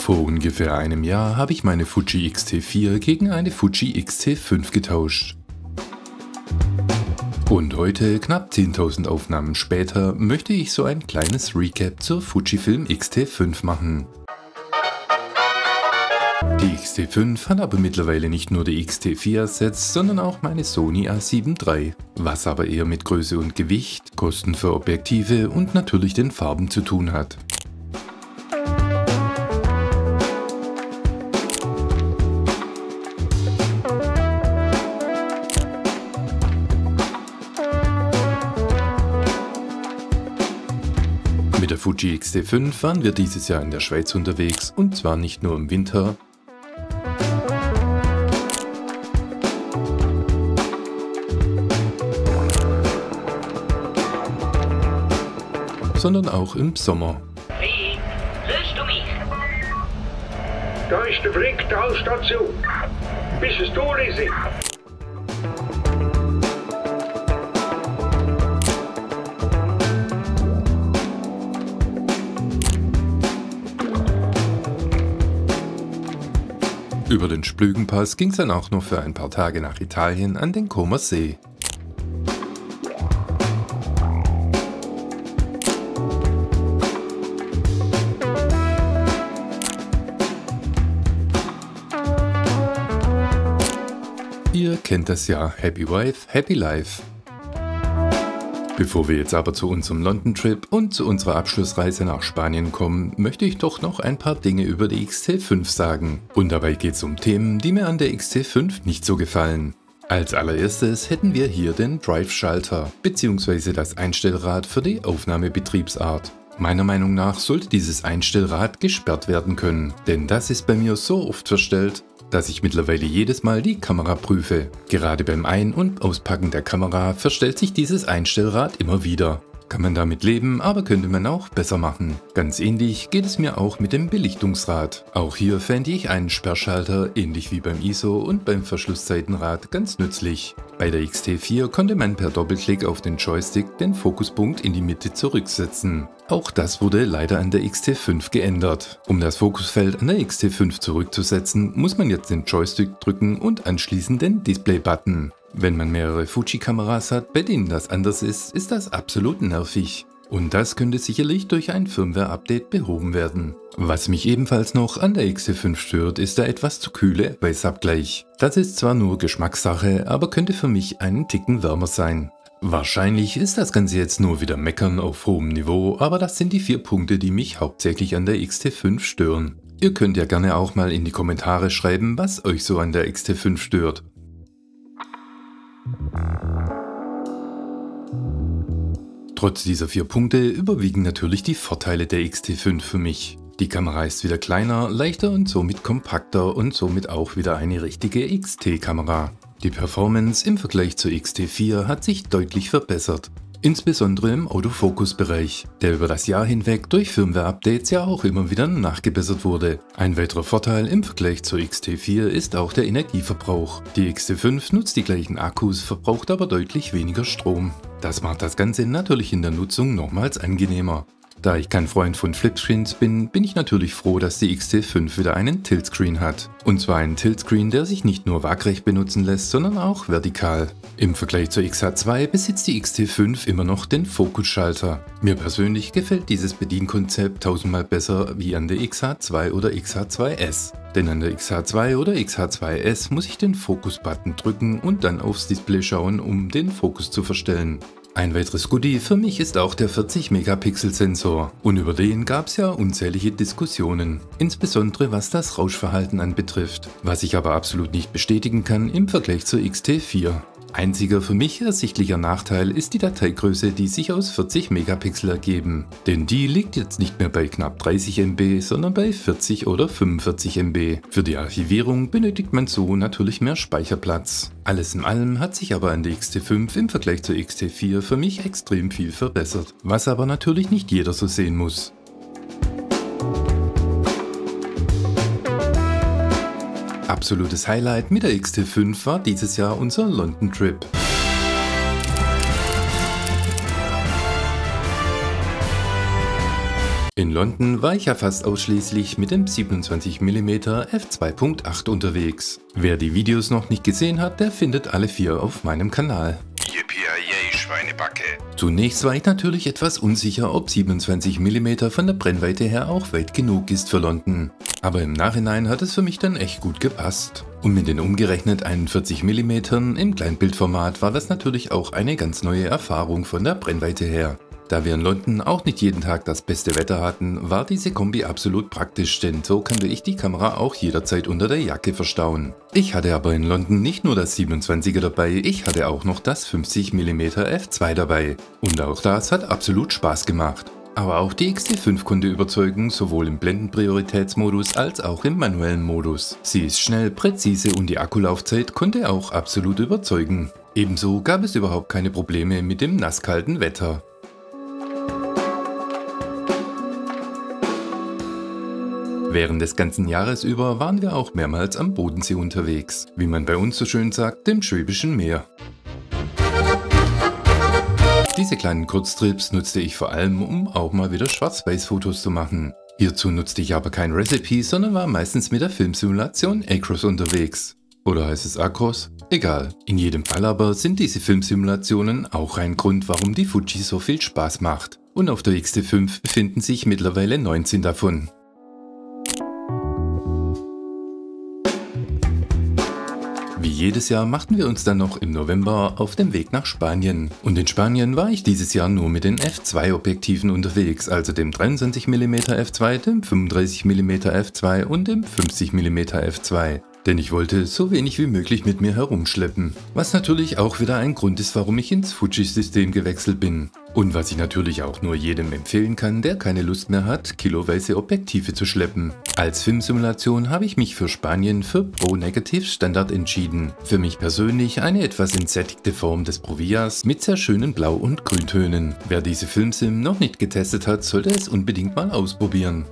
Vor ungefähr einem Jahr habe ich meine Fuji X-T4 gegen eine Fuji X-T5 getauscht. Und heute, knapp 10.000 Aufnahmen später, möchte ich so ein kleines Recap zur Fujifilm X-T5 machen. Die X-T5 hat aber mittlerweile nicht nur die X-T4 ersetzt, sondern auch meine Sony A7 III, was aber eher mit Größe und Gewicht, Kosten für Objektive und natürlich den Farben zu tun hat. Mit der Fuji X-T5 waren wir dieses Jahr in der Schweiz unterwegs, und zwar nicht nur im Winter, sondern auch im Sommer. Hey, hörst du mich? Da ist der Frick, Talstation. Bist es du, Lisi? Über den Splügenpass ging es dann auch noch für ein paar Tage nach Italien an den Comer See. Ihr kennt das ja, Happy Wife, Happy Life. Bevor wir jetzt aber zu unserem London-Trip und zu unserer Abschlussreise nach Spanien kommen, möchte ich doch noch ein paar Dinge über die X-T5 sagen. Und dabei geht es um Themen, die mir an der X-T5 nicht so gefallen. Als allererstes hätten wir hier den Drive-Schalter bzw. das Einstellrad für die Aufnahmebetriebsart. Meiner Meinung nach sollte dieses Einstellrad gesperrt werden können, denn das ist bei mir so oft verstellt, dass ich mittlerweile jedes Mal die Kamera prüfe. Gerade beim Ein- und Auspacken der Kamera verstellt sich dieses Einstellrad immer wieder. Kann man damit leben, aber könnte man auch besser machen. Ganz ähnlich geht es mir auch mit dem Belichtungsrad. Auch hier fände ich einen Sperrschalter, ähnlich wie beim ISO und beim Verschlusszeitenrad, ganz nützlich. Bei der X-T4 konnte man per Doppelklick auf den Joystick den Fokuspunkt in die Mitte zurücksetzen. Auch das wurde leider an der X-T5 geändert. Um das Fokusfeld an der X-T5 zurückzusetzen, muss man jetzt den Joystick drücken und anschließend den Display-Button. Wenn man mehrere Fuji-Kameras hat, bei denen das anders ist, ist das absolut nervig. Und das könnte sicherlich durch ein Firmware-Update behoben werden. Was mich ebenfalls noch an der X-T5 stört, ist der etwas zu kühle Weißabgleich. Das ist zwar nur Geschmackssache, aber könnte für mich einen Ticken wärmer sein. Wahrscheinlich ist das Ganze jetzt nur wieder Meckern auf hohem Niveau, aber das sind die 4 Punkte, die mich hauptsächlich an der X-T5 stören. Ihr könnt ja gerne auch mal in die Kommentare schreiben, was euch so an der X-T5 stört. Trotz dieser 4 Punkte überwiegen natürlich die Vorteile der X-T5 für mich. Die Kamera ist wieder kleiner, leichter und somit kompakter und somit auch wieder eine richtige XT-Kamera. Die Performance im Vergleich zur X-T4 hat sich deutlich verbessert. Insbesondere im Autofokus-Bereich, der über das Jahr hinweg durch Firmware-Updates ja auch immer wieder nachgebessert wurde. Ein weiterer Vorteil im Vergleich zur X-T4 ist auch der Energieverbrauch. Die X-T5 nutzt die gleichen Akkus, verbraucht aber deutlich weniger Strom. Das macht das Ganze natürlich in der Nutzung nochmals angenehmer. Da ich kein Freund von Flipscreens bin, bin ich natürlich froh, dass die X-T5 wieder einen Tiltscreen hat. Und zwar einen Tiltscreen, der sich nicht nur waagrecht benutzen lässt, sondern auch vertikal. Im Vergleich zur XH2 besitzt die X-T5 immer noch den Fokusschalter. Mir persönlich gefällt dieses Bedienkonzept tausendmal besser wie an der XH2 oder XH2S. Denn an der XH2 oder XH2S muss ich den Fokus-Button drücken und dann aufs Display schauen, um den Fokus zu verstellen. Ein weiteres Goodie für mich ist auch der 40-Megapixel-Sensor, und über den gab es ja unzählige Diskussionen, insbesondere was das Rauschverhalten anbetrifft, was ich aber absolut nicht bestätigen kann im Vergleich zur X-T4. Einziger für mich ersichtlicher Nachteil ist die Dateigröße, die sich aus 40 Megapixel ergeben, denn die liegt jetzt nicht mehr bei knapp 30 MB, sondern bei 40 oder 45 MB. Für die Archivierung benötigt man so natürlich mehr Speicherplatz. Alles in allem hat sich aber an der X-T5 im Vergleich zur X-T4 für mich extrem viel verbessert, was aber natürlich nicht jeder so sehen muss. Absolutes Highlight mit der X-T5 war dieses Jahr unser London-Trip. In London war ich ja fast ausschließlich mit dem 27mm f2.8 unterwegs. Wer die Videos noch nicht gesehen hat, der findet alle 4 auf meinem Kanal. Yippie Schweinebacke. Zunächst war ich natürlich etwas unsicher, ob 27mm von der Brennweite her auch weit genug ist für London. Aber im Nachhinein hat es für mich dann echt gut gepasst. Und mit den umgerechnet 41mm im Kleinbildformat war das natürlich auch eine ganz neue Erfahrung von der Brennweite her. Da wir in London auch nicht jeden Tag das beste Wetter hatten, war diese Kombi absolut praktisch, denn so konnte ich die Kamera auch jederzeit unter der Jacke verstauen. Ich hatte aber in London nicht nur das 27er dabei, ich hatte auch noch das 50mm f2 dabei. Und auch das hat absolut Spaß gemacht. Aber auch die X-T5 konnte überzeugen, sowohl im Blendenprioritätsmodus als auch im manuellen Modus. Sie ist schnell, präzise und die Akkulaufzeit konnte auch absolut überzeugen. Ebenso gab es überhaupt keine Probleme mit dem nasskalten Wetter. Während des ganzen Jahres über waren wir auch mehrmals am Bodensee unterwegs, wie man bei uns so schön sagt, dem Schwäbischen Meer. Diese kleinen Kurztrips nutzte ich vor allem, um auch mal wieder Schwarz-Weiß-Fotos zu machen. Hierzu nutzte ich aber kein Recipe, sondern war meistens mit der Filmsimulation Acros unterwegs. Oder heißt es Acros? Egal. In jedem Fall aber sind diese Filmsimulationen auch ein Grund, warum die Fuji so viel Spaß macht. Und auf der X-T5 befinden sich mittlerweile 19 davon. Wie jedes Jahr machten wir uns dann noch im November auf den Weg nach Spanien. Und in Spanien war ich dieses Jahr nur mit den f2 Objektiven unterwegs, also dem 23mm f2, dem 35mm f2 und dem 50mm f2. Denn ich wollte so wenig wie möglich mit mir herumschleppen. Was natürlich auch wieder ein Grund ist, warum ich ins Fuji-System gewechselt bin. Und was ich natürlich auch nur jedem empfehlen kann, der keine Lust mehr hat, kiloweise Objektive zu schleppen. Als Filmsimulation habe ich mich für Spanien für Pro Negative Standard entschieden. Für mich persönlich eine etwas entsättigte Form des Provias mit sehr schönen Blau- und Grüntönen. Wer diese Filmsim noch nicht getestet hat, sollte es unbedingt mal ausprobieren.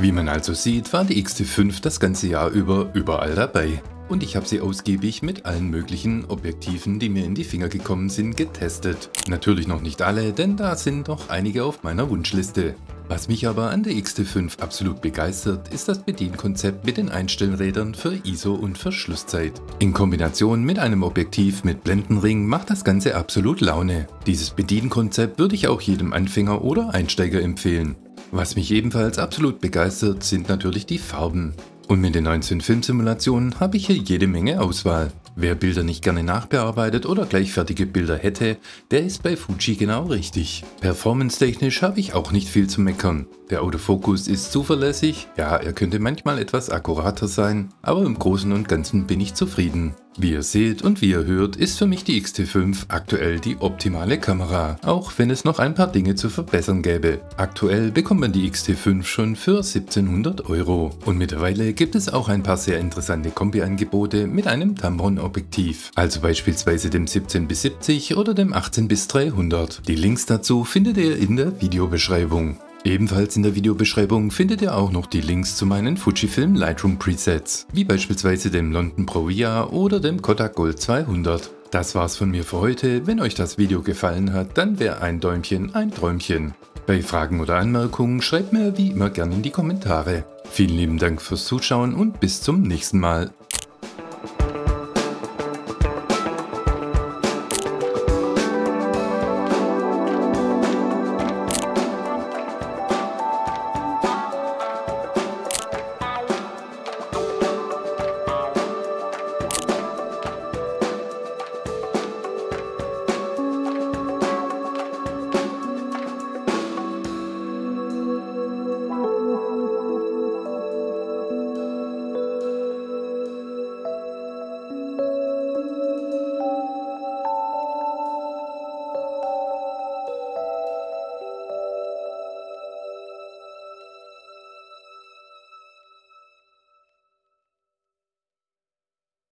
Wie man also sieht, war die X-T5 das ganze Jahr über überall dabei. Und ich habe sie ausgiebig mit allen möglichen Objektiven, die mir in die Finger gekommen sind, getestet. Natürlich noch nicht alle, denn da sind noch einige auf meiner Wunschliste. Was mich aber an der X-T5 absolut begeistert, ist das Bedienkonzept mit den Einstellrädern für ISO und Verschlusszeit. In Kombination mit einem Objektiv mit Blendenring macht das Ganze absolut Laune. Dieses Bedienkonzept würde ich auch jedem Anfänger oder Einsteiger empfehlen. Was mich ebenfalls absolut begeistert, sind natürlich die Farben. Und mit den 19 Filmsimulationen habe ich hier jede Menge Auswahl. Wer Bilder nicht gerne nachbearbeitet oder gleich fertige Bilder hätte, der ist bei Fuji genau richtig. Performance-technisch habe ich auch nicht viel zu meckern. Der Autofokus ist zuverlässig, ja, er könnte manchmal etwas akkurater sein, aber im Großen und Ganzen bin ich zufrieden. Wie ihr seht und wie ihr hört, ist für mich die X-T5 aktuell die optimale Kamera, auch wenn es noch ein paar Dinge zu verbessern gäbe. Aktuell bekommt man die X-T5 schon für 1700 € und mittlerweile gibt es auch ein paar sehr interessante Kombi-Angebote mit einem Tamron-Objektiv, also beispielsweise dem 17-70 oder dem 18-300. Die Links dazu findet ihr in der Videobeschreibung. Ebenfalls in der Videobeschreibung findet ihr auch noch die Links zu meinen Fujifilm Lightroom Presets, wie beispielsweise dem London Provia oder dem Kodak Gold 200. Das war's von mir für heute. Wenn euch das Video gefallen hat, dann wäre ein Däumchen ein Träumchen. Bei Fragen oder Anmerkungen schreibt mir wie immer gerne in die Kommentare. Vielen lieben Dank fürs Zuschauen und bis zum nächsten Mal.